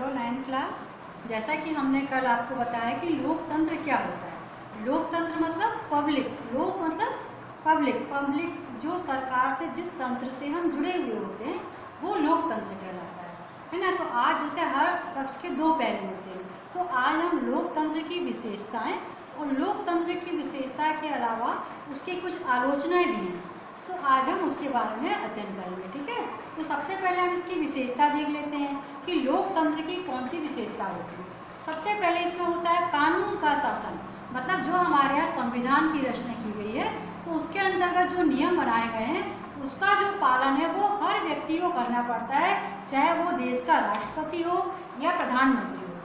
Hello 9th class. जैसा कि हमने कल आपको बताया कि लोकतंत्र क्या होता है। लोकतंत्र मतलब पब्लिक, लोक मतलब पब्लिक, पब्लिक जो सरकार से जिस तंत्र से हम जुड़े हुए होते हैं वो लोकतंत्र कहलाता है ना। तो आज जैसे हर पक्ष के दो पहलू होते हैं, तो आज हम लोकतंत्र की विशेषताएं और लोकतंत्र की विशेषता के अलावा उसकी कुछ आलोचनाएं भी हैं, तो आज हम उसके बारे में अध्ययन करेंगे। ठीक है, तो सबसे पहले हम इसकी विशेषता देख लेते हैं कि लोकतंत्र की कौन सी विशेषता होती है। सबसे पहले इसमें होता है कानून का शासन, मतलब जो हमारे यहाँ संविधान की रचना की गई है तो उसके अंतर्गत जो नियम बनाए गए हैं उसका जो पालन है वो हर व्यक्ति को करना पड़ता है, चाहे वो देश का राष्ट्रपति हो या प्रधानमंत्री हो।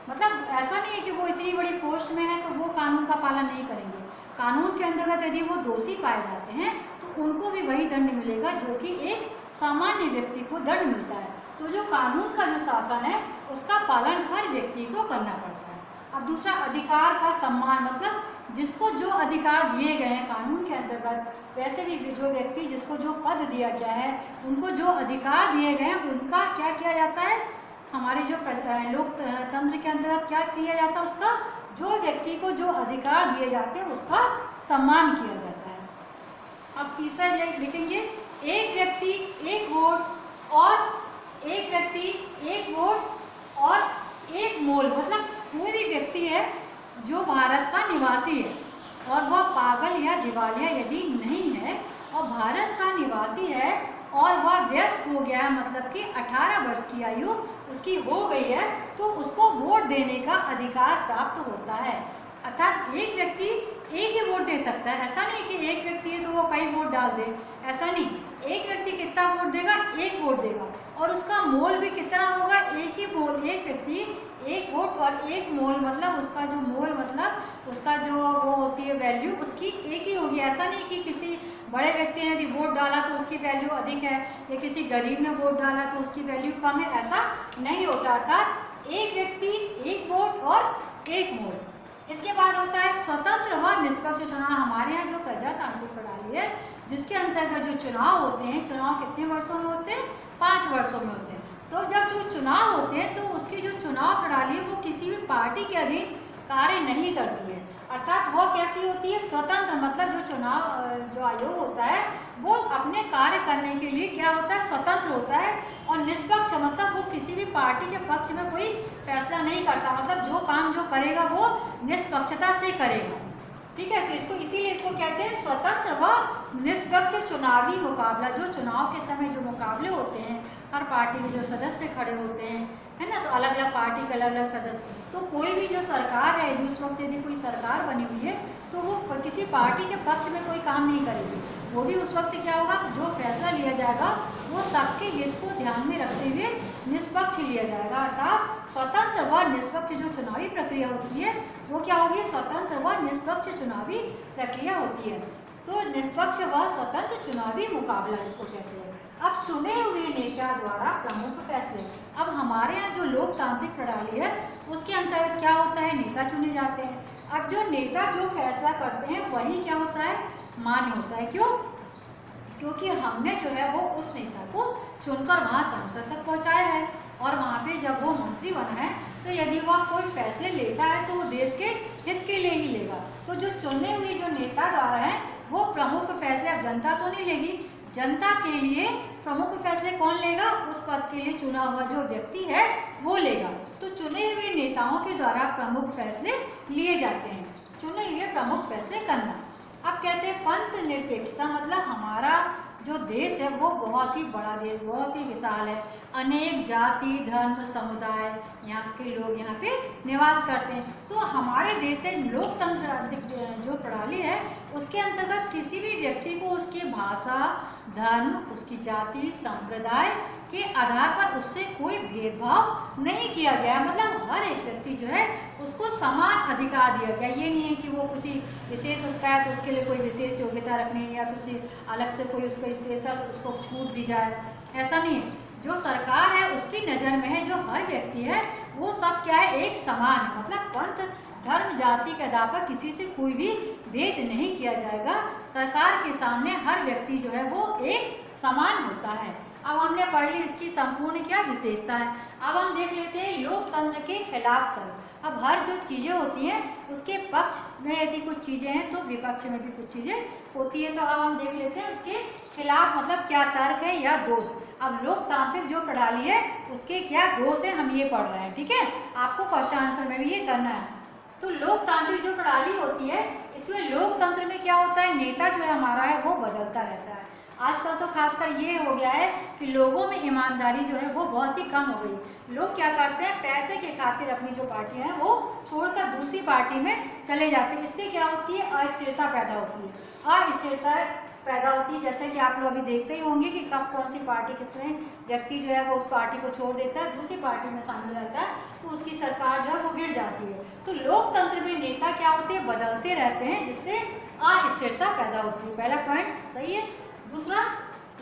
मतलब ऐसा नहीं है कि वो इतनी बड़ी पोस्ट में है तो वो कानून का पालन नहीं करेंगे। कानून के अंतर्गत यदि वो दोषी पाए जाते हैं तो उनको भी वही दंड मिलेगा जो कि एक सामान्य व्यक्ति को दंड मिलता है। तो जो कानून का जो शासन है उसका पालन हर व्यक्ति को करना पड़ता है। अब दूसरा, अधिकार का सम्मान, मतलब जिसको जो अधिकार दिए गए हैं कानून के अंतर्गत, वैसे भी जो व्यक्ति जिसको जो पद दिया गया है उनको जो अधिकार दिए गए हैं उनका क्या किया जाता है, हमारे जो लोकतंत्र के अंतर्गत क्या किया जाता है, उसका जो व्यक्ति को जो अधिकार दिए जाते हैं उसका सम्मान किया जाता है। अब तीसरा लिखेंगे, एक व्यक्ति एक वोट और एक व्यक्ति एक वोट और एक मोल, मतलब कोई भी व्यक्ति है जो भारत का निवासी है और वह पागल या दिवालिया यदि नहीं है और भारत का निवासी है और वह वयस्क हो गया है, मतलब कि 18 वर्ष की आयु उसकी हो गई है, तो उसको वोट देने का अधिकार प्राप्त होता है। अर्थात एक व्यक्ति एक ही वोट दे सकता है। ऐसा नहीं कि एक व्यक्ति है तो वो कई वोट डाल दे, ऐसा नहीं। एक व्यक्ति कितना वोट देगा, एक वोट देगा, और उसका मोल भी कितना होगा, एक ही मोल। एक व्यक्ति एक वोट और एक मोल, मतलब उसका जो मोल मतलब उसका जो वो होती है वैल्यू उसकी एक ही होगी। ऐसा नहीं कि किसी बड़े व्यक्ति ने यदि वोट डाला तो उसकी वैल्यू अधिक है या किसी गरीब ने वोट डाला तो उसकी वैल्यू कम है, ऐसा नहीं होता। अर्थात एक व्यक्ति एक वोट और एक मोल। इसके बाद होता है स्वतंत्र व निष्पक्ष चुनाव। हमारे यहाँ जो प्रजातांत्रिक प्रणाली है जिसके अंतर्गत जो चुनाव होते हैं, चुनाव कितने वर्षों में होते हैं, 5 वर्षों में होते हैं। तो जब जो चुनाव होते हैं तो उसकी जो चुनाव प्रणाली है वो किसी भी पार्टी के अधीन कार्य नहीं करती है। अर्थात वो कैसी होती है, स्वतंत्र, मतलब जो चुनाव जो आयोग होता है वो अपने कार्य करने के लिए क्या होता है, स्वतंत्र होता है। और निष्पक्ष मतलब वो किसी भी पार्टी के पक्ष में कोई फैसला नहीं करता, मतलब जो काम जो करेगा वो निष्पक्षता से करेगा। ठीक है, तो इसको इसीलिए इसको कहते हैं स्वतंत्र व निष्पक्ष चुनावी मुकाबला। जो चुनाव के समय जो मुकाबले होते हैं, हर पार्टी के जो सदस्य खड़े होते हैं, है ना, तो अलग अलग पार्टी के अलग अलग सदस्य, तो कोई भी जो सरकार है उस वक्त यदि कोई सरकार बनी हुई है तो वो किसी पार्टी के पक्ष में कोई काम नहीं करेगी। वो भी उस वक्त क्या होगा, जो फैसला लिया जाएगा वो सबके हित को ध्यान में रखते हुए निष्पक्ष लिया जाएगा। अर्थात स्वतंत्र व निष्पक्ष जो चुनावी प्रक्रिया होती है वो क्या होगी, स्वतंत्र व निष्पक्ष चुनावी प्रक्रिया होती है। तो निष्पक्ष व स्वतंत्र चुनावी मुकाबला इसको कहते हैं। अब चुने हुए नेता द्वारा प्रमुख फैसले। अब हमारे यहाँ जो लोकतांत्रिक प्रणाली है उसके अंतर्गत क्या होता है, नेता चुने जाते हैं। अब जो नेता जो फैसला करते हैं वही क्या होता है, मान्य होता है। क्यों? क्योंकि हमने जो है वो उस नेता को चुनकर वहाँ संसद तक पहुँचाया है और वहाँ पे जब वो मंत्री बना है तो यदि वह कोई फैसले लेता है तो वो देश के हित के लिए ही लेगा। तो जो चुने हुए जो नेता द्वारा है वो प्रमुख फैसले, अब जनता तो नहीं लेगी, जनता के लिए प्रमुख फैसले कौन लेगा, उस पद के लिए चुना हुआ जो व्यक्ति है वो लेगा। तो चुने हुए नेताओं के द्वारा प्रमुख फैसले लिए जाते हैं, चुने हुए प्रमुख फैसले करना। अब कहते हैं पंथ निरपेक्षता, मतलब हमारा जो देश है वो बहुत ही बड़ा देश, बहुत ही विशाल है। अनेक जाति धर्म समुदाय यहाँ के लोग यहाँ पे निवास करते हैं। तो हमारे देश से लोकतंत्र जो प्रणाली है उसके अंतर्गत किसी भी व्यक्ति को उसकी भाषा धर्म उसकी जाति संप्रदाय के आधार पर उससे कोई भेदभाव नहीं किया गया। मतलब हर एक व्यक्ति जो है उसको समान अधिकार दिया गया। ये नहीं है कि वो किसी विशेष उसका है तो उसके लिए कोई विशेष योग्यता रखनी है या किसी अलग से कोई उसको स्पेशल उसको छूट दी जाए, ऐसा नहीं है। जो सरकार है उसकी नज़र में है जो हर व्यक्ति है वो सब क्या है, एक समान है। मतलब पंथ धर्म जाति के आधार पर किसी से कोई भी भेद नहीं किया जाएगा। सरकार के सामने हर व्यक्ति जो है वो एक समान होता है। अब हमने पढ़ ली इसकी संपूर्ण क्या विशेषता है। अब हम देख लेते हैं लोकतंत्र के खिलाफ तर्क। अब हर जो चीज़ें होती हैं उसके पक्ष में यदि कुछ चीज़ें हैं तो विपक्ष में भी कुछ चीज़ें होती है। तो अब हम देख लेते हैं उसके खिलाफ मतलब क्या तर्क है या दोष। अब लोकतांत्रिक जो प्रणाली है उसके क्या दोष है हम ये पढ़ रहे हैं, ठीक है। आपको क्वेश्चन आंसर में भी ये करना है। तो लोकतांत्रिक जो प्रणाली होती है इसमें लोकतंत्र में क्या होता है, नेता जो है हमारा है वो बदलता रहता है। आजकल तो खासकर ये हो गया है कि लोगों में ईमानदारी जो है वो बहुत ही कम हो गई। लोग क्या करते हैं, पैसे के खातिर अपनी जो पार्टियां हैं वो छोड़कर दूसरी पार्टी में चले जाते हैं। इससे क्या होती है, अस्थिरता पैदा होती है। अस्थिरता पैदा होती है जैसे कि आप लोग अभी देखते ही होंगे कि कब कौन सी पार्टी किसमें व्यक्ति जो है वो उस पार्टी को छोड़ देता है, दूसरी पार्टी में शामिल रहता है तो उसकी सरकार जो है वो गिर जाती है। तो लोकतंत्र में नेता क्या होते हैं, बदलते रहते हैं जिससे अस्थिरता पैदा होती है। पहला पॉइंट सही है। दूसरा,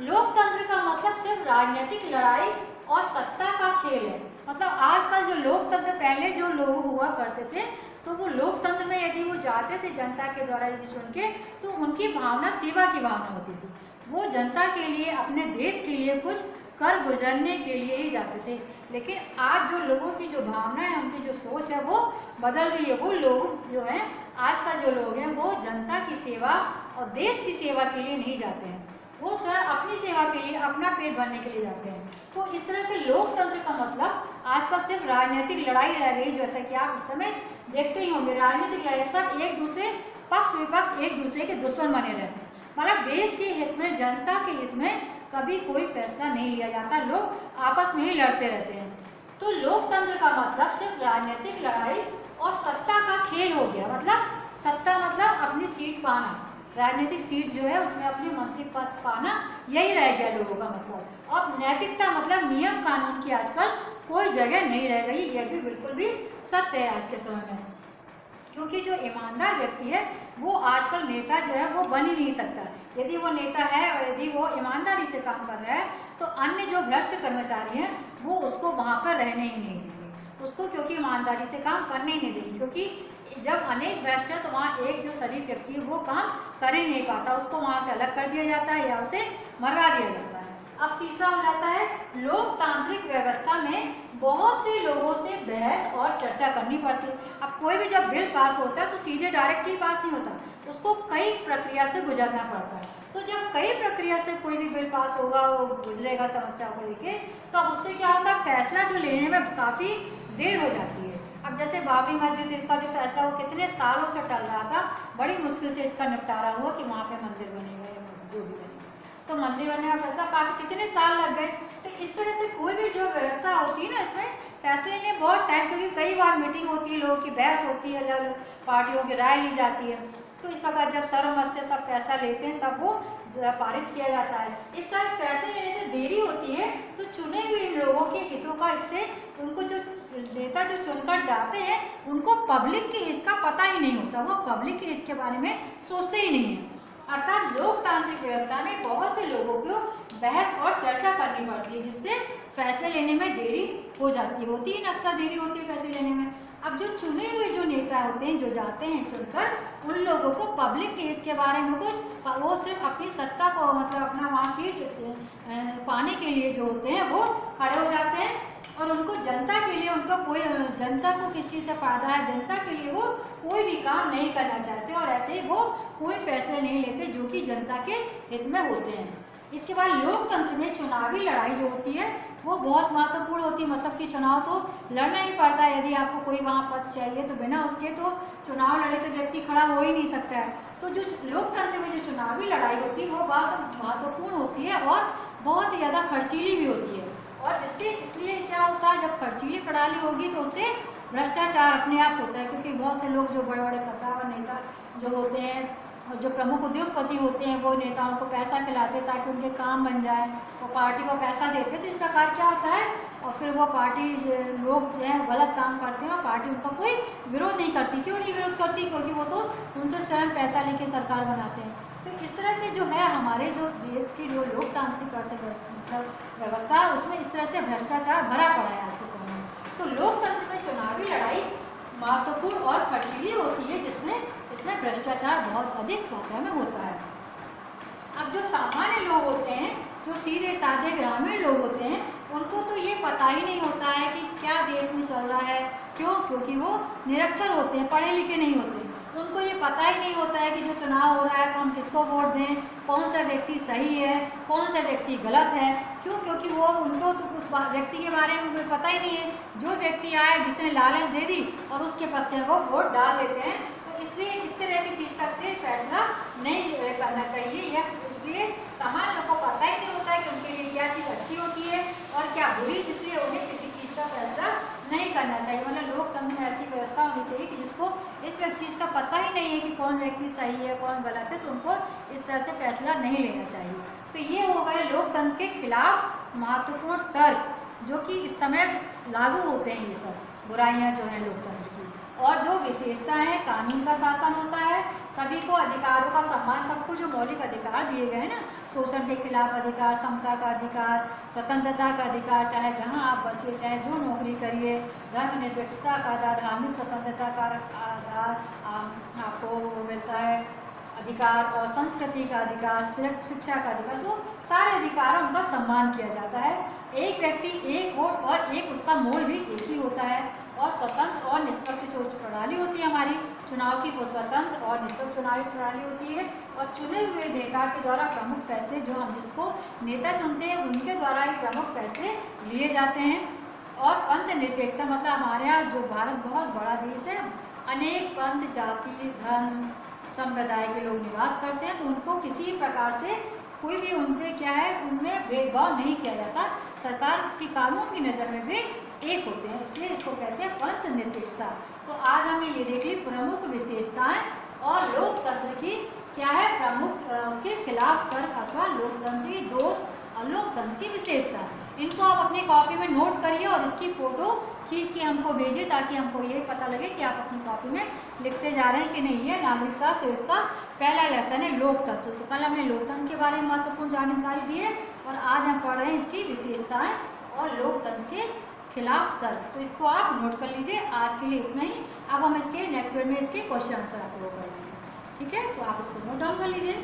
लोकतंत्र का मतलब सिर्फ राजनीतिक लड़ाई और सत्ता का खेल है। मतलब आजकल जो लोकतंत्र, पहले जो लोग हुआ करते थे तो वो लोकतंत्र में यदि वो जाते थे जनता के द्वारा यदि चुन के, तो उनकी भावना सेवा की भावना होती थी। वो जनता के लिए, अपने देश के लिए कुछ कर गुजरने के लिए ही जाते थे। लेकिन आज जो लोगों की जो भावना है, उनकी जो सोच है वो बदल गई है। वो लोग जो है, आजकल जो लोग हैं वो जनता की सेवा और देश की सेवा के लिए नहीं जाते हैं, वो स्वयं अपनी सेवा के लिए, अपना पेट भरने के लिए जाते हैं। तो इस तरह से लोकतंत्र का मतलब आजकल सिर्फ राजनीतिक लड़ाई रह गई। जैसा कि आप इस समय देखते ही होंगे, राजनीतिक लड़ाई, सब एक दूसरे पक्ष विपक्ष एक दूसरे के दुश्मन बने रहते हैं। मतलब देश के हित में, जनता के हित में कभी कोई फैसला नहीं लिया जाता, लोग आपस में ही लड़ते रहते हैं। तो लोकतंत्र का मतलब सिर्फ राजनीतिक लड़ाई और सत्ता का खेल हो गया। मतलब सत्ता मतलब अपनी सीट पाना, राजनीतिक सीट जो है उसमें अपनी मंत्री पद पाना, यही रह गया लोगों का मतलब। और नैतिकता मतलब नियम कानून की आजकल कोई जगह नहीं रह गई। यह भी बिल्कुल भी सत्य है आज के समय में, क्योंकि जो ईमानदार व्यक्ति है वो आजकल नेता जो है वो बन ही नहीं सकता। यदि वो नेता है और यदि वो ईमानदारी से काम कर रहा है तो अन्य जो भ्रष्ट कर्मचारी हैं वो उसको वहाँ पर रहने ही नहीं देंगे उसको, क्योंकि ईमानदारी से काम करने ही नहीं देंगे। क्योंकि जब अनेक भ्रष्ट है तो वहाँ एक जो शरीफ व्यक्ति है वो काम कर ही नहीं पाता, उसको वहाँ से अलग कर दिया जाता है या उसे मरवा दिया जाता है। अब तीसरा हो जाता है, लोकतांत्रिक व्यवस्था में बहुत से लोगों से बहस और चर्चा करनी पड़ती है। अब कोई भी जब बिल पास होता है तो सीधे डायरेक्टली पास नहीं होता, उसको कई प्रक्रिया से गुजरना पड़ता है। तो जब कई प्रक्रिया से कोई भी बिल पास होगा, वो गुजरेगा समस्या को लेके, तो अब उससे क्या होता है, फैसला जो लेने में काफ़ी देर हो जाती है। अब जैसे बाबरी मस्जिद, इसका जो फैसला वो कितने सालों से टल रहा था, बड़ी मुश्किल से इसका निपटारा हुआ कि वहाँ पे मंदिर बनेगा या मस्जिद जो भी बनेगा, तो मंदिर बनने का फैसला काफ़ी कितने साल लग गए। तो इस तरह से कोई भी जो व्यवस्था होती है ना, इसमें फैसले लेने बहुत टाइम, क्योंकि कई बार मीटिंग होती है, लोगों की बहस होती है, अलग अलग पार्टियों की राय ली जाती है। तो इस प्रकार जब सर्वमत से सब फैसला लेते हैं तब वो पारित किया जाता है। इस तरह फैसले लेने से देरी होती है तो चुने हुए लोगों के हितों का, इससे उनको जो नेता जो चुनकर जाते हैं उनको पब्लिक के हित का पता ही नहीं होता, वो पब्लिक के हित के बारे में सोचते ही नहीं हैं। अर्थात लोकतांत्रिक व्यवस्था में बहुत से लोगों को बहस और चर्चा करनी पड़ती है, जिससे फैसले लेने में देरी हो जाती है, होती है अक्सर देरी होती है फैसले लेने में। अब जो चुने हुए जो नेता होते हैं, जो जाते हैं चुनकर, उन लोगों को पब्लिक के हित के बारे में कुछ, वो सिर्फ अपनी सत्ता को, मतलब अपना वहाँ सीट पाने के लिए जो होते हैं वो खड़े हो जाते हैं, और उनको जनता के लिए, उनको कोई, जनता को किस चीज़ से फ़ायदा है, जनता के लिए वो कोई भी काम नहीं करना चाहते, और ऐसे ही वो कोई फैसले नहीं लेते जो कि जनता के हित में होते हैं। इसके बाद लोकतंत्र में चुनावी लड़ाई जो होती है वो बहुत महत्वपूर्ण होती है। मतलब कि चुनाव तो लड़ना ही पड़ता है, यदि आपको कोई वहाँ पद चाहिए तो बिना उसके तो चुनाव लड़े तो व्यक्ति खड़ा हो ही नहीं सकता है। तो जो लोकतंत्र में जो चुनावी लड़ाई होती है वो बहुत महत्वपूर्ण होती है और बहुत ही ज़्यादा खर्चीली भी होती है। और जिससे, इसलिए क्या होता है, जब खर्चीली प्रणाली होगी तो उससे भ्रष्टाचार अपने आप होता है, क्योंकि बहुत से लोग जो बड़े बड़े कद्दावर नेता जो होते हैं, जो प्रमुख उद्योगपति होते हैं, वो नेताओं को पैसा खिलाते हैं ताकि उनके काम बन जाए, वो पार्टी को पैसा देते हैं। तो इस प्रकार क्या होता है, और फिर वो पार्टी लोग जो है गलत काम करते हैं और पार्टी उनका कोई विरोध नहीं करती। क्यों नहीं विरोध करती? क्योंकि वो तो उनसे स्वयं पैसा लेके सरकार बनाते हैं। तो इस तरह से जो है हमारे जो देश की जो लोकतांत्रिक व्यवस्था है उसमें इस तरह से भ्रष्टाचार भरा पड़ा है आज के समय में। तो लोकतंत्र में चुनावी लड़ाई महत्वपूर्ण और खर्चीली होती है, जिसमें इसमें भ्रष्टाचार बहुत अधिक मात्रा में होता है। अब जो सामान्य लोग होते हैं, जो सीधे साधे ग्रामीण लोग होते पता ही नहीं होता है कि क्या देश में चल रहा है। क्यों? क्योंकि वो निरक्षर होते हैं, पढ़े लिखे नहीं होते। उनको ये पता ही नहीं होता है कि जो चुनाव हो रहा है तो हम किसको वोट दें, कौन सा व्यक्ति सही है, कौन सा व्यक्ति गलत है। क्यों? क्योंकि वो उनको तो उस व्यक्ति के बारे में पता ही नहीं है। जो व्यक्ति आए, जिसने लालच दे दी और उसके पक्ष में वो वोट डाल देते हैं। तो इसलिए इस तरह की चीज़ का सिर्फ फैसला नहीं करना चाहिए, या इसलिए सामान्य लोगों को पता ही नहीं होता है कि उनके लिए क्या चीज़ अच्छी होती है और क्या बुरी, इसलिए उन्हें किसी चीज़ का फैसला नहीं करना चाहिए। मतलब लोकतंत्र में ऐसी व्यवस्था होनी चाहिए कि जिसको इस चीज़ का पता ही नहीं है कि कौन व्यक्ति सही है कौन गलत है, तो उनको इस तरह से फैसला नहीं लेना चाहिए। तो ये हो गए लोकतंत्र के खिलाफ महत्वपूर्ण तर्क, जो कि इस समय लागू होते हैं। ये सब बुराइयां जो हैं लोकतंत्र की, और जो विशेषताएं हैं, कानून का शासन होता है, सभी को अधिकारों का सम्मान, सबको जो मौलिक अधिकार दिए गए हैं ना, शोषण के खिलाफ अधिकार, समता का अधिकार, स्वतंत्रता का अधिकार, चाहे जहां आप बसिए, चाहे जो नौकरी करिए, धर्मनिरपेक्षता का आधार, धार्मिक स्वतंत्रता का आधार आपको वो मिलता है अधिकार, और संस्कृति का अधिकार, शिक्षा का अधिकार, तो सारे अधिकारों उनका सम्मान किया जाता है। एक व्यक्ति एक वोट और एक उसका मोल भी एक ही होता है, और स्वतंत्र और निष्पक्ष जो प्रणाली होती है हमारी चुनाव की, वो स्वतंत्र और निष्पक्ष चुनावी प्रणाली होती है। और चुने हुए नेता के द्वारा प्रमुख फैसले, जो हम जिसको नेता चुनते हैं उनके द्वारा ही प्रमुख फैसले लिए जाते हैं। और पंथ निरपेक्षता, मतलब हमारे यहाँ जो भारत बहुत बड़ा देश है, अनेक पंथ, जाति, धर्म, संप्रदाय के लोग निवास करते हैं, तो उनको किसी प्रकार से कोई भी उनमें क्या है, उनमें भेदभाव नहीं किया जाता। सरकार उसकी कानून की नज़र में भी एक होते हैं, इसलिए इसको कहते हैं पंथ निरपेक्षता। तो आज हमने ये देख ली प्रमुख विशेषताएं और लोकतंत्र की क्या है प्रमुख उसके खिलाफ तर्क अथवा लोकतंत्र की दोष और लोकतंत्र की विशेषता। इनको आप अपनी कॉपी में नोट करिए और इसकी फोटो खींच के हमको भेजिए, ताकि हमको ये पता लगे कि आप अपनी कॉपी में लिखते जा रहे हैं कि नहीं। ये नागरिक शास्त्र इसका पहला लेसन है लोकतंत्र। तो कल हमने लोकतंत्र के बारे में महत्वपूर्ण जानकारी दी है, और आज हम पढ़ रहे हैं इसकी विशेषताएं और लोकतंत्र के खिलाफ तर्क। तो इसको आप नोट कर लीजिए। आज के लिए इतना ही। अब हम इसके नेक्स्ट पीरियड में इसके क्वेश्चन आंसर आप लोग कर लेंगे। ठीक है, तो आप इसको नोट डाउन कर लीजिए।